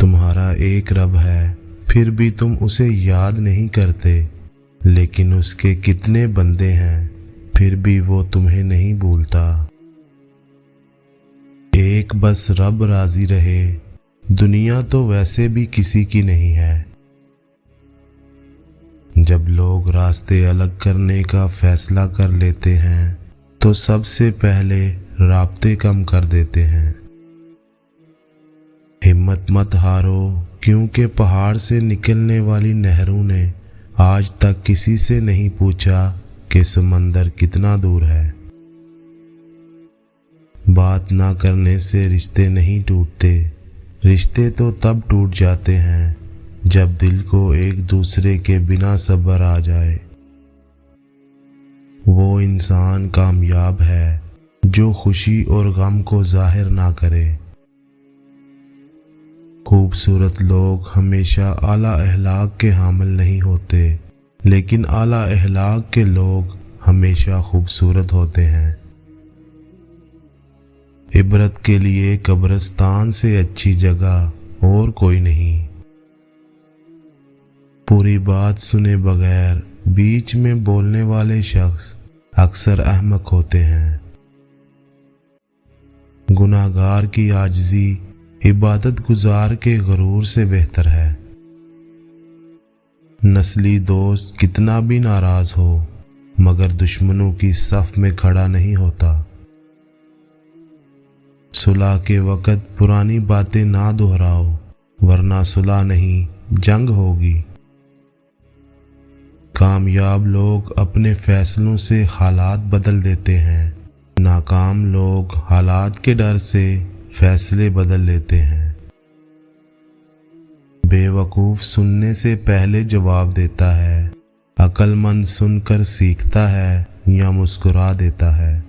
तुम्हारा एक रब है, फिर भी तुम उसे याद नहीं करते। लेकिन उसके कितने बंदे हैं, फिर भी वो तुम्हें नहीं भूलता। एक बस रब राजी रहे, दुनिया तो वैसे भी किसी की नहीं है। जब लोग रास्ते अलग करने का फैसला कर लेते हैं तो सबसे पहले राब्ते कम कर देते हैं। हिम्मत मत हारो, क्योंकि पहाड़ से निकलने वाली नहरों ने आज तक किसी से नहीं पूछा कि समंदर कितना दूर है। बात ना करने से रिश्ते नहीं टूटते, रिश्ते तो तब टूट जाते हैं जब दिल को एक दूसरे के बिना सब्र आ जाए। वो इंसान कामयाब है जो खुशी और गम को जाहिर ना करे। खूबसूरत लोग हमेशा आला अखलाक के हामिल नहीं होते, लेकिन आला अखलाक के लोग हमेशा खूबसूरत होते हैं। इबरत के लिए कब्रिस्तान से अच्छी जगह और कोई नहीं। पूरी बात सुने बगैर बीच में बोलने वाले शख्स अक्सर अहमक होते हैं। गुनाहगार की आजिज़ी इबादत गुजार के गरूर से बेहतर है। नस्ली दोस्त कितना भी नाराज हो, मगर दुश्मनों की सफ में खड़ा नहीं होता। सुलह के वक़्त पुरानी बातें ना दोहराओ, वरना सुलह नहीं जंग होगी। कामयाब लोग अपने फैसलों से हालात बदल देते हैं, नाकाम लोग हालात के डर से फैसले बदल लेते हैं। बेवकूफ़ सुनने से पहले जवाब देता है, अक्लमंद सुनकर सीखता है या मुस्कुरा देता है।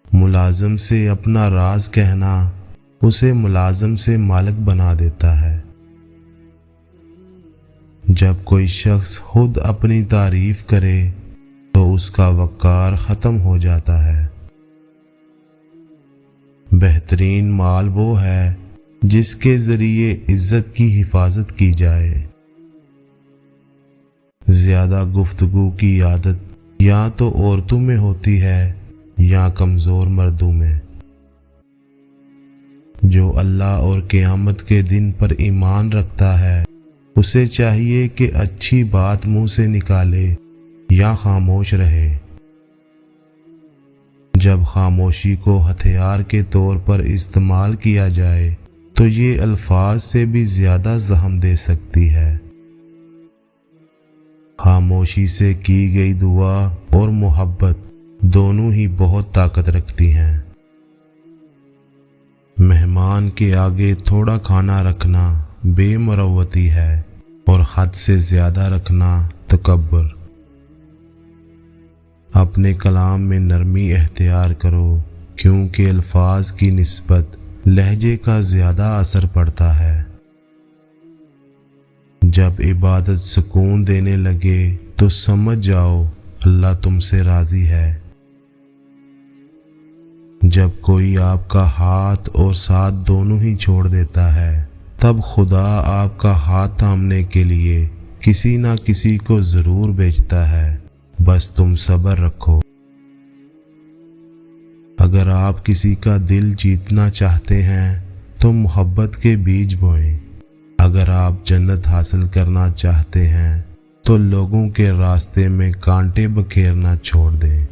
मुलाजिम से अपना राज कहना उसे मुलाजिम से मालिक बना देता है। जब कोई शख्स खुद अपनी तारीफ करे तो उसका वक़ार ख़त्म हो जाता है। बेहतरीन माल वो है जिसके ज़रिए इज़्ज़त की हिफाजत की जाए। ज़्यादा गुफ्तगू की आदत या तो औरतों में होती है या कमज़ोर मर्दों में। जो अल्लाह और क़यामत के दिन पर ईमान रखता है उसे चाहिए कि अच्छी बात मुंह से निकाले या खामोश रहे। जब खामोशी को हथियार के तौर पर इस्तेमाल किया जाए तो ये अल्फाज से भी ज़्यादा ज़ख्म दे सकती है। खामोशी से की गई दुआ और मोहब्बत दोनों ही बहुत ताकत रखती हैं। मेहमान के आगे थोड़ा खाना रखना बेमुरव्वती है और हद से ज़्यादा रखना तकब्बुर। अपने कलाम में नरमी एख्तियार करो, क्योंकि अल्फाज की निस्बत लहजे का ज़्यादा असर पड़ता है। जब इबादत सुकून देने लगे तो समझ जाओ अल्लाह तुमसे राज़ी है। जब कोई आपका हाथ और साथ दोनों ही छोड़ देता है तब खुदा आपका हाथ थामने के लिए किसी ना किसी को ज़रूर भेजता है, बस तुम सब्र रखो। अगर आप किसी का दिल जीतना चाहते हैं तो मोहब्बत के बीज बोएं। अगर आप जन्नत हासिल करना चाहते हैं तो लोगों के रास्ते में कांटे बखेरना छोड़ दें।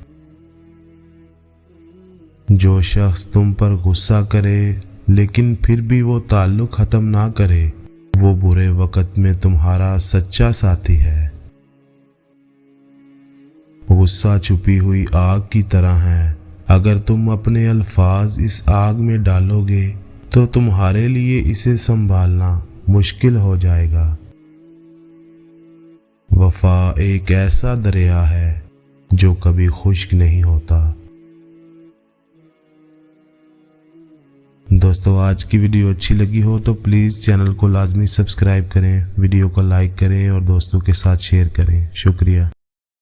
जो शख्स तुम पर गुस्सा करे लेकिन फिर भी वो ताल्लुक ख़त्म ना करे, वो बुरे वक़्त में तुम्हारा सच्चा साथी है। गुस्सा छुपी हुई आग की तरह है, अगर तुम अपने अल्फाज इस आग में डालोगे तो तुम्हारे लिए इसे संभालना मुश्किल हो जाएगा। वफा एक ऐसा दरिया है जो कभी खुश्क नहीं होता। दोस्तों, आज की वीडियो अच्छी लगी हो तो प्लीज़ चैनल को लाजमी सब्सक्राइब करें, वीडियो को लाइक करें और दोस्तों के साथ शेयर करें। शुक्रिया।